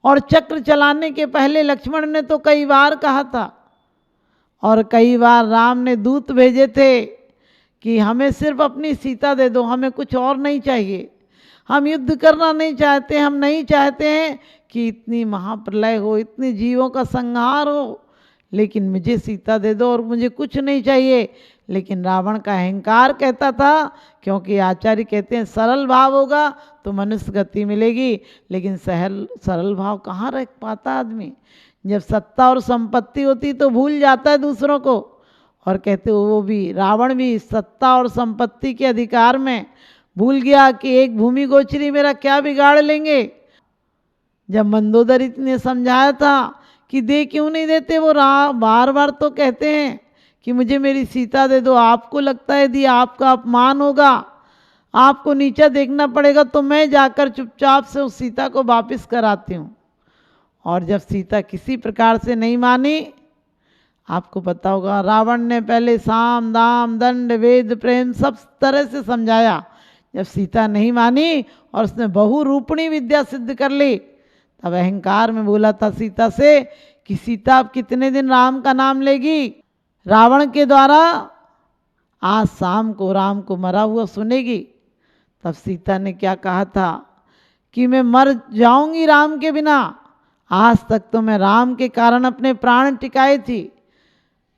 और चक्र चलाने के पहले लक्ष्मण ने तो कई बार कहा था, और कई बार राम ने दूत भेजे थे कि हमें सिर्फ अपनी सीता दे दो, हमें कुछ और नहीं चाहिए, हम युद्ध करना नहीं चाहते, हम नहीं चाहते हैं कि इतनी महाप्रलय हो, इतने जीवों का संहार हो, लेकिन मुझे सीता दे दो और मुझे कुछ नहीं चाहिए। लेकिन रावण का अहंकार कहता था, क्योंकि आचार्य कहते हैं सरल भाव होगा तो मनुष्य गति मिलेगी, लेकिन सरल भाव कहाँ रख पाता आदमी। जब सत्ता और संपत्ति होती तो भूल जाता है दूसरों को, और कहते वो भी रावण भी सत्ता और संपत्ति के अधिकार में भूल गया कि एक भूमि गोचरी मेरा क्या बिगाड़ लेंगे। जब मंदोदरी ने समझाया था कि दे क्यों नहीं देते, वो बार बार तो कहते हैं कि मुझे मेरी सीता दे दो, आपको लगता है यदि आपका अपमान होगा, आपको नीचा देखना पड़ेगा, तो मैं जाकर चुपचाप से उस सीता को वापस कराती हूँ। और जब सीता किसी प्रकार से नहीं मानी, आपको पता होगा रावण ने पहले साम दाम दंड वेद प्रेम सब तरह से समझाया, जब सीता नहीं मानी और उसने बहुरूपणी विद्या सिद्ध कर ली, तब अहंकार में बोला था सीता से कि सीता अब कितने दिन राम का नाम लेगी, रावण के द्वारा आज शाम को राम को मरा हुआ सुनेगी। तब सीता ने क्या कहा था कि मैं मर जाऊंगी राम के बिना, आज तक तो मैं राम के कारण अपने प्राण टिकाए थी,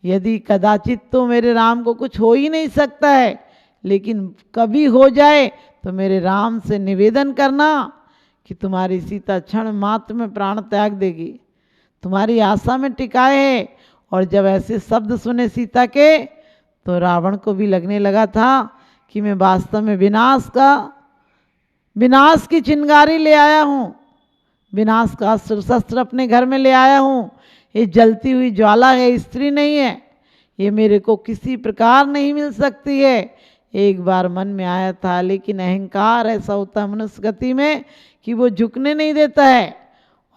यदि कदाचित तो मेरे राम को कुछ हो ही नहीं सकता है, लेकिन कभी हो जाए तो मेरे राम से निवेदन करना कि तुम्हारी सीता क्षण मात्र में प्राण त्याग देगी, तुम्हारी आशा में टिकाए है। और जब ऐसे शब्द सुने सीता के, तो रावण को भी लगने लगा था कि मैं वास्तव में विनाश की चिंगारी ले आया हूँ, विनाश का अस्त्र शस्त्र अपने घर में ले आया हूँ, ये जलती हुई ज्वाला है, स्त्री नहीं है, ये मेरे को किसी प्रकार नहीं मिल सकती है। एक बार मन में आया था, लेकिन अहंकार ऐसा होता है मनुष्य गति में कि वो झुकने नहीं देता है।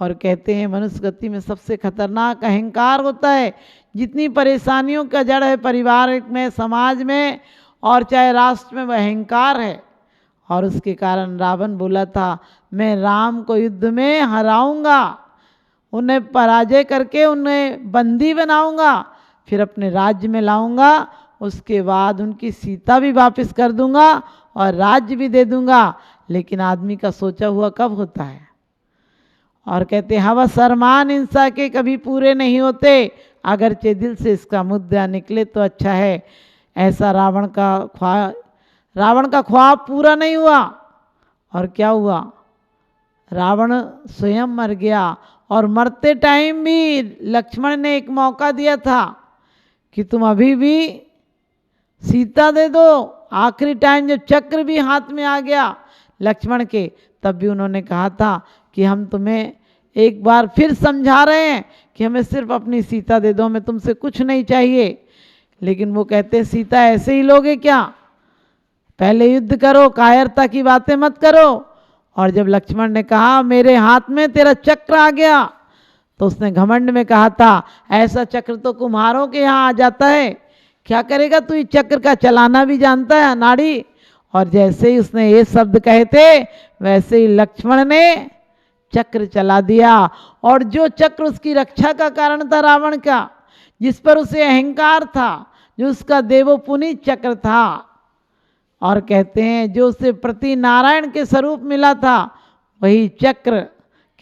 और कहते हैं मनुष्य गति में सबसे खतरनाक अहंकार होता है। जितनी परेशानियों का जड़ है परिवार में, समाज में और चाहे राष्ट्र में, वह अहंकार है। और उसके कारण रावण बोला था मैं राम को युद्ध में हराऊंगा, उन्हें पराजय करके उन्हें बंदी बनाऊंगा, फिर अपने राज्य में लाऊंगा, उसके बाद उनकी सीता भी वापस कर दूंगा और राज्य भी दे दूंगा। लेकिन आदमी का सोचा हुआ कब होता है। और कहते हवस अरमान इंसान के कभी पूरे नहीं होते, अगरचे दिल से इसका मुद्दा निकले तो अच्छा है। ऐसा रावण का ख्वाब पूरा नहीं हुआ। और क्या हुआ, रावण स्वयं मर गया। और मरते टाइम भी लक्ष्मण ने एक मौका दिया था कि तुम अभी भी सीता दे दो। आखिरी टाइम जब चक्र भी हाथ में आ गया लक्ष्मण के, तब भी उन्होंने कहा था कि हम तुम्हें एक बार फिर समझा रहे हैं कि हमें सिर्फ अपनी सीता दे दो, हमें तुमसे कुछ नहीं चाहिए। लेकिन वो कहते सीता ऐसे ही लोगे क्या, पहले युद्ध करो, कायरता की बातें मत करो। और जब लक्ष्मण ने कहा मेरे हाथ में तेरा चक्र आ गया, तो उसने घमंड में कहा था ऐसा चक्र तो कुम्हारों के यहाँ आ जाता है, क्या करेगा तू, इस चक्र का चलाना भी जानता है अनाड़ी। और जैसे ही उसने ये शब्द कहे थे, वैसे ही लक्ष्मण ने चक्र चला दिया। और जो चक्र उसकी रक्षा का कारण था रावण का, जिस पर उसे अहंकार था, जो उसका देवोपुनीत चक्र था, और कहते हैं जो उसे प्रति नारायण के स्वरूप मिला था, वही चक्र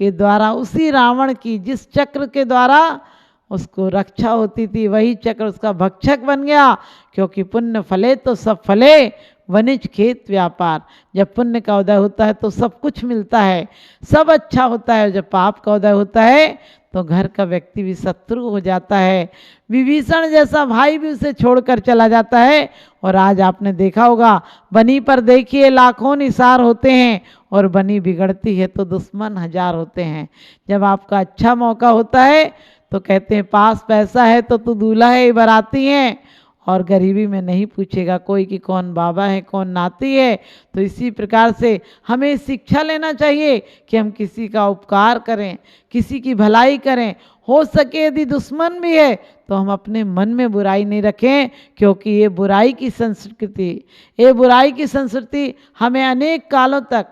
के द्वारा, उसी रावण की जिस चक्र के द्वारा उसको रक्षा होती थी, वही चक्र उसका भक्षक बन गया। क्योंकि पुण्य फले तो सब फले, वनिज खेत व्यापार। जब पुण्य का उदय होता है तो सब कुछ मिलता है, सब अच्छा होता है। जब पाप का उदय होता है तो घर का व्यक्ति भी शत्रु हो जाता है, विभीषण जैसा भाई भी उसे छोड़कर चला जाता है। और आज आपने देखा होगा बनी पर देखिए लाखों निसार होते हैं, और बनी बिगड़ती है तो दुश्मन हजार होते हैं। जब आपका अच्छा मौका होता है तो कहते हैं पास पैसा है तो तू दूल्हा है बाराती है, और गरीबी में नहीं पूछेगा कोई कि कौन बाबा है कौन नाती है। तो इसी प्रकार से हमें शिक्षा लेना चाहिए कि हम किसी का उपकार करें, किसी की भलाई करें। हो सके यदि दुश्मन भी है तो हम अपने मन में बुराई नहीं रखें, क्योंकि ये बुराई की संस्कृति हमें अनेक कालों तक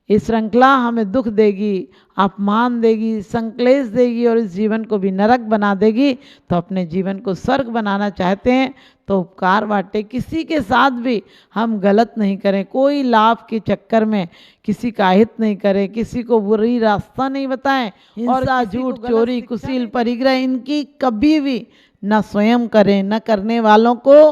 ये श्रृंखला हमें दुख देगी, अपमान देगी, संक्लेश देगी और इस जीवन को भी नरक बना देगी। तो अपने जीवन को स्वर्ग बनाना चाहते हैं तो उपकार बांटे, किसी के साथ भी हम गलत नहीं करें, कोई लाभ के चक्कर में किसी का हित नहीं करें, किसी को बुरी रास्ता नहीं बताएं और झूठ, चोरी, कुशील, परिग्रह इनकी कभी भी न स्वयं करें, न करने वालों को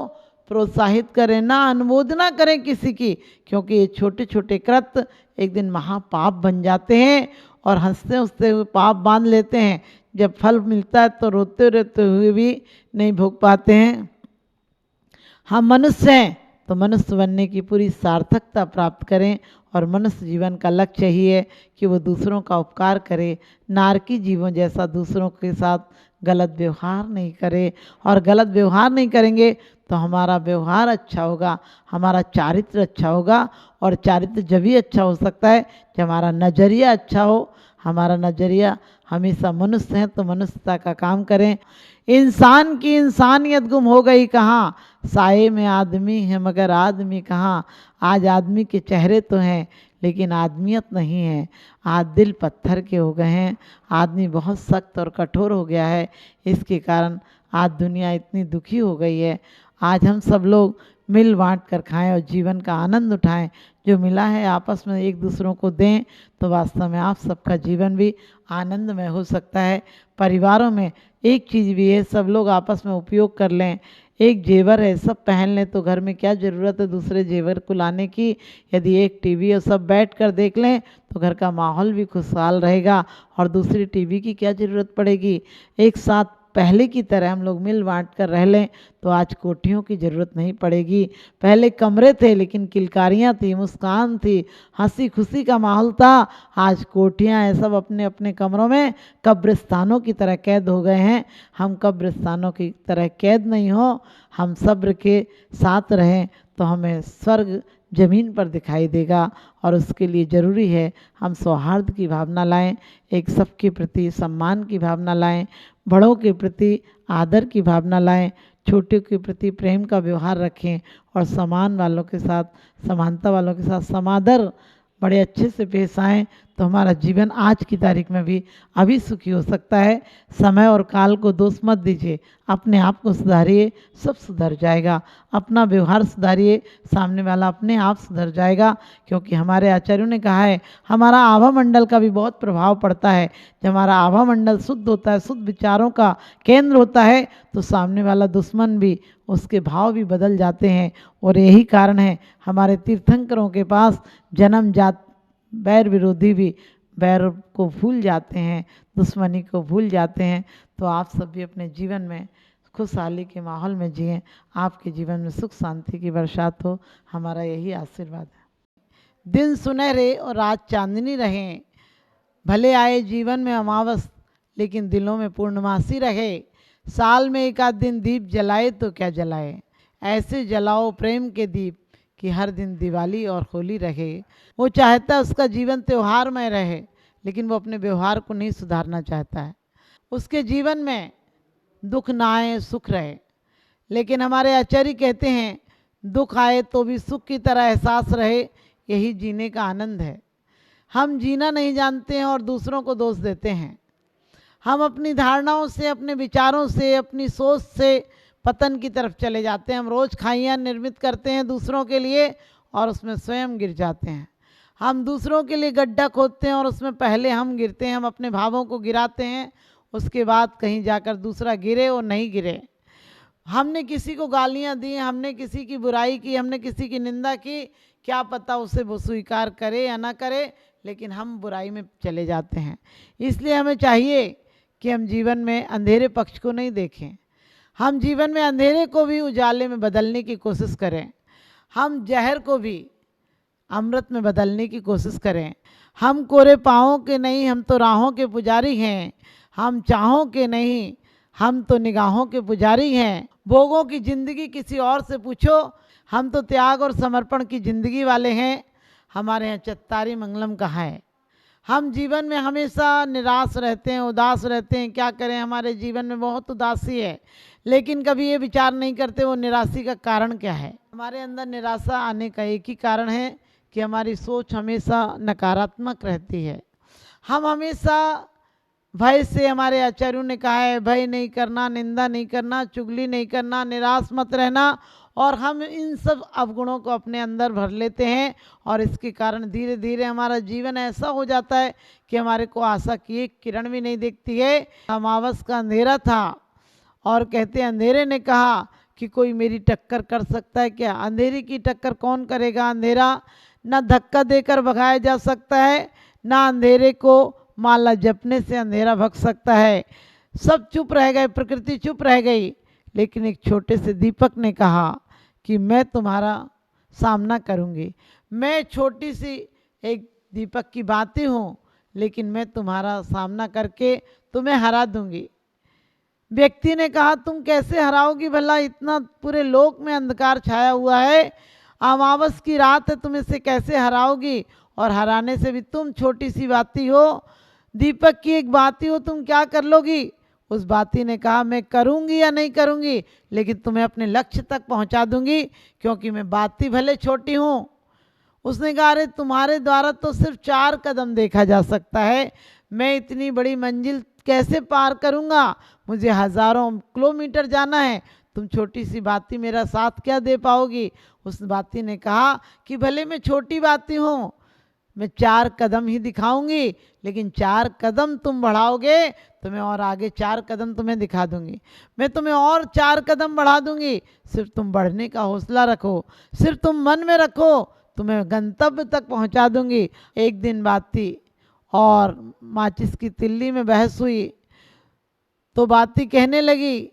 प्रोत्साहित करें, ना अनुमोदना करें किसी की, क्योंकि ये छोटे छोटे कृत्य एक दिन महापाप बन जाते हैं और हंसते हंसते हुए पाप बांध लेते हैं। जब फल मिलता है तो रोते रोते हुए भी नहीं भोग पाते हैं। हम मनुष्य हैं तो मनुष्य बनने की पूरी सार्थकता प्राप्त करें और मनुष्य जीवन का लक्ष्य यही है कि वो दूसरों का उपकार करे, नारकी जीवों जैसा दूसरों के साथ गलत व्यवहार नहीं करे। और गलत व्यवहार नहीं करेंगे तो हमारा व्यवहार अच्छा होगा, हमारा चारित्र अच्छा होगा। और चारित्र जब ही अच्छा हो सकता है जब हमारा नज़रिया अच्छा हो। हमारा नज़रिया हमेशा मनुष्य है तो मनुष्यता का काम करें। इंसान की इंसानियत गुम हो गई कहाँ, साये में आदमी है मगर आदमी कहाँ। आज आदमी के चेहरे तो हैं लेकिन आदमियत नहीं है। आज दिल पत्थर के हो गए हैं, आदमी बहुत सख्त और कठोर हो गया है। इसके कारण आज दुनिया इतनी दुखी हो गई है। आज हम सब लोग मिल बांट कर खाएं और जीवन का आनंद उठाएं। जो मिला है आपस में एक दूसरों को दें तो वास्तव में आप सबका जीवन भी आनंदमय हो सकता है। परिवारों में एक चीज़ भी है, सब लोग आपस में उपयोग कर लें। एक जेवर है, सब पहन लें तो घर में क्या ज़रूरत है दूसरे जेवर को लाने की। यदि एक टीवी और सब बैठ कर देख लें तो घर का माहौल भी खुशहाल रहेगा और दूसरी टीवी की क्या ज़रूरत पड़ेगी। एक साथ पहले की तरह हम लोग मिल बांट कर रह लें तो आज कोठियों की ज़रूरत नहीं पड़ेगी। पहले कमरे थे लेकिन किलकारियाँ थी, मुस्कान थी, हंसी खुशी का माहौल था। आज कोठियाँ हैं, सब अपने अपने कमरों में कब्रिस्तानों की तरह कैद हो गए हैं। हम कब्रिस्तानों की तरह कैद नहीं हो, हम सब्र के साथ रहें तो हमें स्वर्ग ज़मीन पर दिखाई देगा। और उसके लिए ज़रूरी है हम सौहार्द की भावना लाएं, एक सबके प्रति सम्मान की भावना लाएं, बड़ों के प्रति आदर की भावना लाएं, छोटे के प्रति प्रेम का व्यवहार रखें और समान वालों के साथ, समानता वालों के साथ समादर बड़े अच्छे से पेश आएँ तो हमारा जीवन आज की तारीख में भी अभी सुखी हो सकता है। समय और काल को दोष मत दीजिए, अपने आप को सुधारिए, सब सुधर जाएगा। अपना व्यवहार सुधारिए, सामने वाला अपने आप सुधर जाएगा। क्योंकि हमारे आचार्यों ने कहा है हमारा आभा मंडल का भी बहुत प्रभाव पड़ता है। जब हमारा आभा मंडल शुद्ध होता है, शुद्ध विचारों का केंद्र होता है तो सामने वाला दुश्मन भी, उसके भाव भी बदल जाते हैं। और यही कारण है हमारे तीर्थंकरों के पास जन्म जात बैर विरोधी भी बैर को भूल जाते हैं, दुश्मनी को भूल जाते हैं। तो आप सब भी अपने जीवन में खुशहाली के माहौल में जिएं, आपके जीवन में सुख शांति की बरसात हो, हमारा यही आशीर्वाद है। दिन सुनहरे और रात चांदनी रहें, भले आए जीवन में अमावस लेकिन दिलों में पूर्णमासी रहे। साल में एक आध दिन दीप जलाए तो क्या जलाए, ऐसे जलाओ प्रेम के दीप कि हर दिन दिवाली और होली रहे। वो चाहता है उसका जीवन त्यौहार में रहे लेकिन वो अपने व्यवहार को नहीं सुधारना चाहता है। उसके जीवन में दुख ना आए, सुख रहे। लेकिन हमारे आचार्य कहते हैं दुख आए तो भी सुख की तरह एहसास रहे, यही जीने का आनंद है। हम जीना नहीं जानते हैं और दूसरों को दोष देते हैं। हम अपनी धारणाओं से, अपने विचारों से, अपनी सोच से पतन की तरफ चले जाते हैं। हम रोज़ खाइयाँ निर्मित करते हैं दूसरों के लिए और उसमें स्वयं गिर जाते हैं। हम दूसरों के लिए गड्ढा खोदते हैं और उसमें पहले हम गिरते हैं। हम अपने भावों को गिराते हैं, उसके बाद कहीं जाकर दूसरा गिरे और नहीं गिरे। हमने किसी को गालियाँ दी, हमने किसी की बुराई की, हमने किसी की निंदा की, क्या पता उसे वो स्वीकार करे या ना करे, लेकिन हम बुराई में चले जाते हैं। इसलिए हमें चाहिए कि हम जीवन में अंधेरे पक्ष को नहीं देखें, हम जीवन में अंधेरे को भी उजाले में बदलने की कोशिश करें। हम जहर को भी अमृत में बदलने की कोशिश करें। हम कोरे पाँवों के नहीं, हम तो राहों के पुजारी हैं। हम चाहों के नहीं, हम तो निगाहों के पुजारी हैं। भोगों की ज़िंदगी किसी और से पूछो, हम तो त्याग और समर्पण की ज़िंदगी वाले हैं। हमारे यहाँ चत्तारी मंगलम कहाँ है। हम जीवन में हमेशा निराश रहते हैं, उदास रहते हैं। क्या करें, हमारे जीवन में बहुत उदासी है, लेकिन कभी ये विचार नहीं करते वो निराशी का कारण क्या है। हमारे अंदर निराशा आने का एक ही कारण है कि हमारी सोच हमेशा नकारात्मक रहती है। हम हमेशा भय से, हमारे आचार्यों ने कहा है, भय नहीं करना, निंदा नहीं करना, चुगली नहीं करना, निराश मत रहना, और हम इन सब अवगुणों को अपने अंदर भर लेते हैं और इसके कारण धीरे धीरे हमारा जीवन ऐसा हो जाता है कि हमारे को आशा की एक किरण भी नहीं दिखती है। अमावस का अंधेरा था और कहते हैं अंधेरे ने कहा कि कोई मेरी टक्कर कर सकता है क्या? अंधेरे की टक्कर कौन करेगा? अंधेरा ना धक्का देकर भगाया जा सकता है, ना अंधेरे को माला जपने से अंधेरा भग सकता है। सब चुप रह गए, प्रकृति चुप रह गई, लेकिन एक छोटे से दीपक ने कहा कि मैं तुम्हारा सामना करूंगी। मैं छोटी सी एक दीपक की बाती हूँ, लेकिन मैं तुम्हारा सामना करके तुम्हें हरा दूंगी। व्यक्ति ने कहा तुम कैसे हराओगी भला? इतना पूरे लोक में अंधकार छाया हुआ है, अमावस की रात है, तुम इसे कैसे हराओगी? और हराने से भी तुम छोटी सी बाती हो, दीपक की एक बाती हो, तुम क्या कर लोगी? उस बाती ने कहा मैं करूंगी या नहीं करूंगी, लेकिन तुम्हें अपने लक्ष्य तक पहुंचा दूंगी, क्योंकि मैं बाती भले छोटी हूं। उसने कहा अरे तुम्हारे द्वारा तो सिर्फ 4 कदम देखा जा सकता है, मैं इतनी बड़ी मंजिल कैसे पार करूंगा? मुझे हजारों किलोमीटर जाना है, तुम छोटी सी बाती मेरा साथ क्या दे पाओगी? उस बाती ने कहा कि भले मैं छोटी बाती हूँ, मैं 4 कदम ही दिखाऊंगी, लेकिन 4 कदम तुम बढ़ाओगे तो मैं और आगे 4 कदम तुम्हें दिखा दूंगी। मैं तुम्हें और 4 कदम बढ़ा दूंगी, सिर्फ तुम बढ़ने का हौसला रखो, सिर्फ तुम मन में रखो, तुम्हें गंतव्य तक पहुंचा दूंगी। एक दिन बाती और माचिस की तिल्ली में बहस हुई, तो बाती कहने लगी,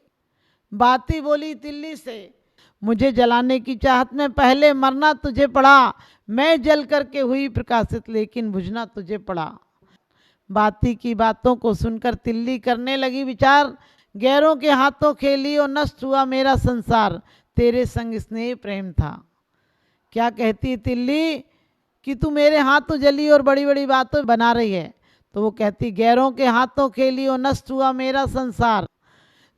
बाती बोली तिल्ली से, मुझे जलाने की चाहत में पहले मरना तुझे पड़ा, मैं जल करके हुई प्रकाशित, लेकिन बुझना तुझे पड़ा। बाती की बातों को सुनकर तिल्ली करने लगी विचार, गैरों के हाथों खेली और नष्ट हुआ मेरा संसार, तेरे संग स्नेह प्रेम था। क्या कहती तिल्ली कि तू मेरे हाथों जली और बड़ी बड़ी बातें बना रही है? तो वो कहती गैरों के हाथों खेली और नष्ट हुआ मेरा संसार,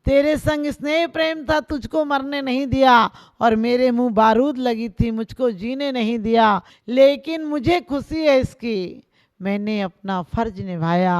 तेरे संग स्नेह प्रेम था, तुझको मरने नहीं दिया, और मेरे मुंह बारूद लगी थी, मुझको जीने नहीं दिया, लेकिन मुझे खुशी है इसकी, मैंने अपना फर्ज निभाया